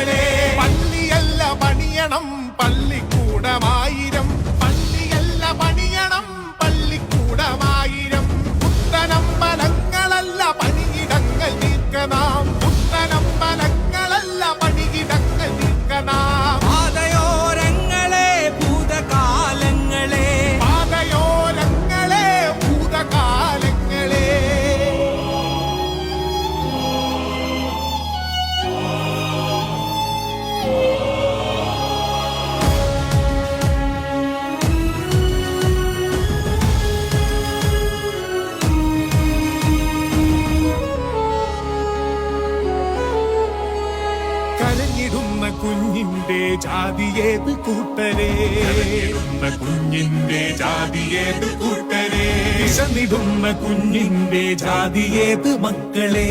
മക്കളെ. പള്ളിയല്ല പണിയണം പള്ളിക്കൂടമായിരം, പള്ളിയല്ല പണിയണം പള്ളിക്കൂടമായിരം. പുത്തനമ്പലങ്ങളല്ല പണിയിടങ്ങൾ തീർക്കണം, പുത്തനമ്പലങ്ങളല്ല പണിയിടങ്ങൾ തീർക്കണം. പാതയോരങ്ങളെ ഭൂതകാലങ്ങളെ, പാതയോരങ്ങളെ ഭൂതകാലങ്ങളെ. കരഞ്ഞിടുന്ന കുഞ്ഞിന്റെ ജാതിയേത് കൂട്ടരെ, കരഞ്ഞിടുന്ന കുഞ്ഞിന്റെ ജാതിയേത് കൂട്ടരെ, വിശന്നിടുന്ന കുഞ്ഞിന്റെ ജാതിയേത് മക്കളെ.